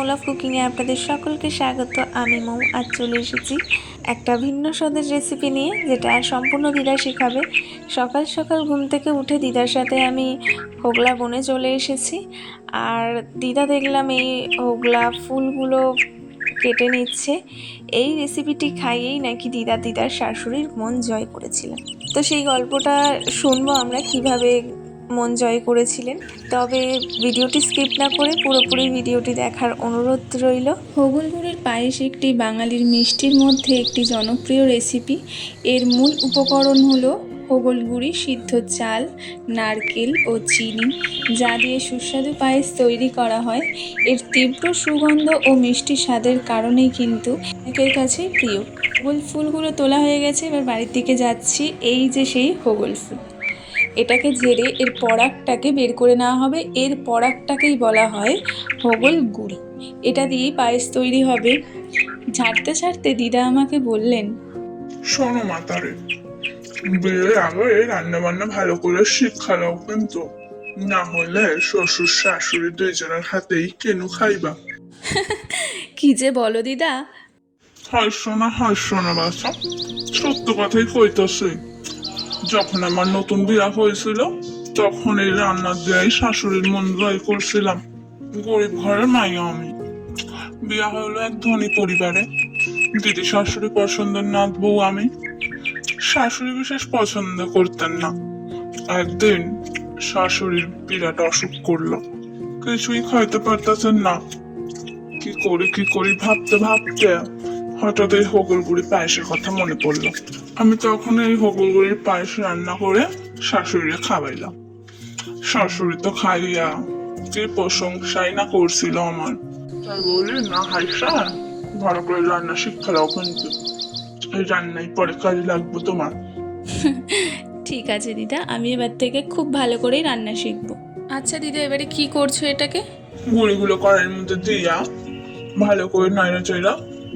মৌল অফ কুকিংয়ে আপনাদের সকলকে স্বাগত। আমি মৌ আজ চলে এসেছি একটা ভিন্ন স্বাদের রেসিপি নিয়ে, যেটা সম্পূর্ণ দিদা শেখাবে। সকাল সকাল ঘুম থেকে উঠে দিদার সাথে আমি হোগলা বনে চলে এসেছি। আর দিদা দেখলাম এই হোগলা ফুলগুলো কেটে নিচ্ছে। এই রেসিপিটি খাইয়েই নাকি দিদার শাশুড়ির মন জয় করেছিলেন। তো সেই গল্পটা শুনবো আমরা, কিভাবে মন জয় করেছিলেন। তবে ভিডিওটি স্কিপ না করে পুরোপুরি ভিডিওটি দেখার অনুরোধ রইল। হোগল গুড়ের পায়েস একটি বাঙালির মিষ্টির মধ্যে একটি জনপ্রিয় রেসিপি। এর মূল উপকরণ হলো হোগল গুড়ি, সিদ্ধ চাল, নারকেল ও চিনি, যা দিয়ে সুস্বাদু পায়েস তৈরি করা হয়। এর তীব্র সুগন্ধ ও মিষ্টি স্বাদের কারণেই কিন্তু অনেকের কাছেই প্রিয়। হোগল ফুলগুলো তোলা হয়ে গেছে, এবার বাড়ির দিকে যাচ্ছি। এই যে সেই হোগল ফুল, এটাকে ঝেড়ে এর পরাগটাকে বের করে নেওয়া হবে। এর পরাগটাকেই বলা হয় হোগল গুড়ি। এটা দিয়েই পায়েস তৈরি হবে। ঝাড়তে ঝাড়তে দিদা আমাকে বললেন, শোনো মাতারে, বিয়ের আগে রান্না বান্না ভালো করে শিক্ষা নাও কিন্তু, না হলে শ্বশুর শাশুড়ি দুইজনের হাতেই কেন খাইবা। কি যে বলো দিদা। হাসছো না বাসা, সত্য কথাই কইতাছি। যখন আমার নতুন বিয়া হয়েছিল, তখন এই রান্না দিয়েই শাশুড়ির মন জয় করছিলাম। গরিব ঘরের মাইয়া আমি, বিয়া হলো এক ধনী পরিবারে। দিদি শাশুড়ি পছন্দের নাত বউ আমি। শাশুড়ি বিশেষ পছন্দ করতেন না। একদিন শাশুড়ির বিরাট অসুখ করলো, কিছুই খাইতে পারতেছেন না। কি করি ভাবতে ভাবতে হঠাৎ এই হোগলগুড়ি পায়েসের কথা মনে পড়লো। আমি তখন এই হোগলগুড়ির পায়েস রান্না করে শাশুড়িরে খাওয়াইলাম। শাশুড়ি তো খাইয়া কি প্রশংসাই না করছিল আমার। তাই বলি না হাইসা, ভালো করে রান্না শিক্ষা দাও কিন্তু, এই রান্নাই পরে কাজে লাগবে তোমার। ঠিক আছে দিদা, আমি এবার থেকে খুব ভালো করেই রান্না শিখবো। আচ্ছা দিদা, এবারে কি করছো এটাকে? গুঁড়িগুলো কড়াইয়ের মধ্যে দিয়া ভালো করে নাইড়া চাইড়া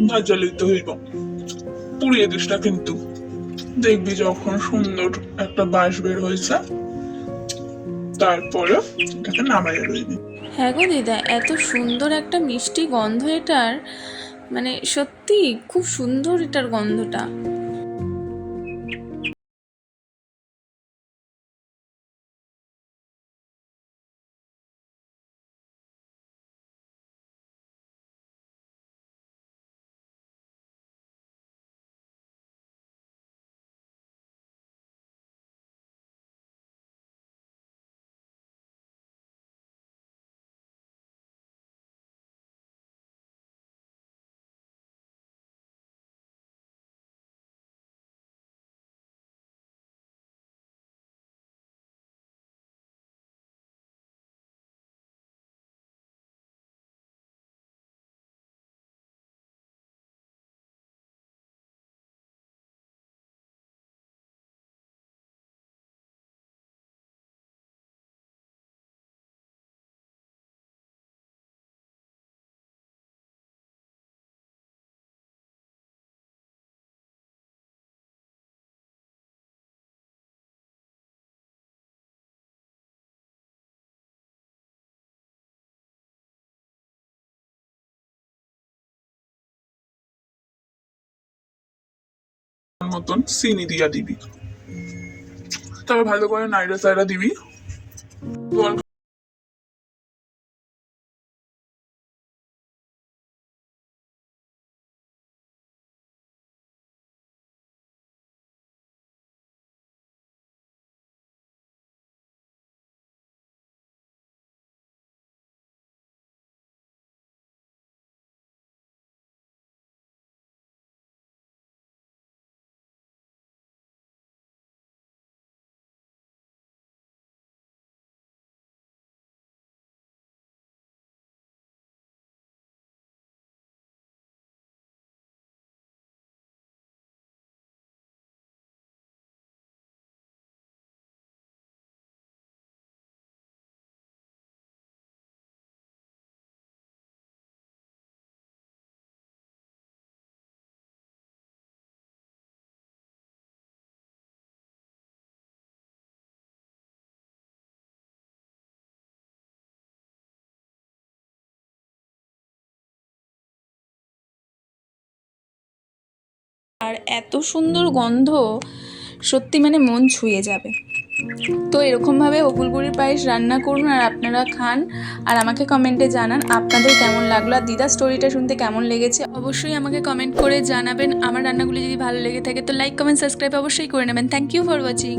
ভাজা লিতে হইব। পুড়িয়ে দিস না কিন্তু, দেখবি যখন সুন্দর একটা বাঁশ বের হয়েছে, তারপরে এটাকে নামাইয়া লইবি। হ্যাঁ গো দিদা, এত সুন্দর একটা মিষ্টি গন্ধ এটার, মানে সত্যি খুব সুন্দর এটার গন্ধটা। মতন চিনি দিয়া দিবি, তবে ভালো করে নাইড়া চাইড়া দিবি। জল আর এত সুন্দর গন্ধ, সত্যি মানে মন ছুঁয়ে যাবে। তো এরকমভাবে বকুলগুড়ির পায়েস রান্না করুন আর আপনারা খান, আর আমাকে কমেন্টে জানান আপনাদের কেমন লাগলো, আর দিদার স্টোরিটা শুনতে কেমন লেগেছে অবশ্যই আমাকে কমেন্ট করে জানাবেন। আমার রান্নাগুলি যদি ভালো লেগে থাকে তো লাইক, কমেন্ট, সাবস্ক্রাইব অবশ্যই করে নেবেন। Thank you for watching.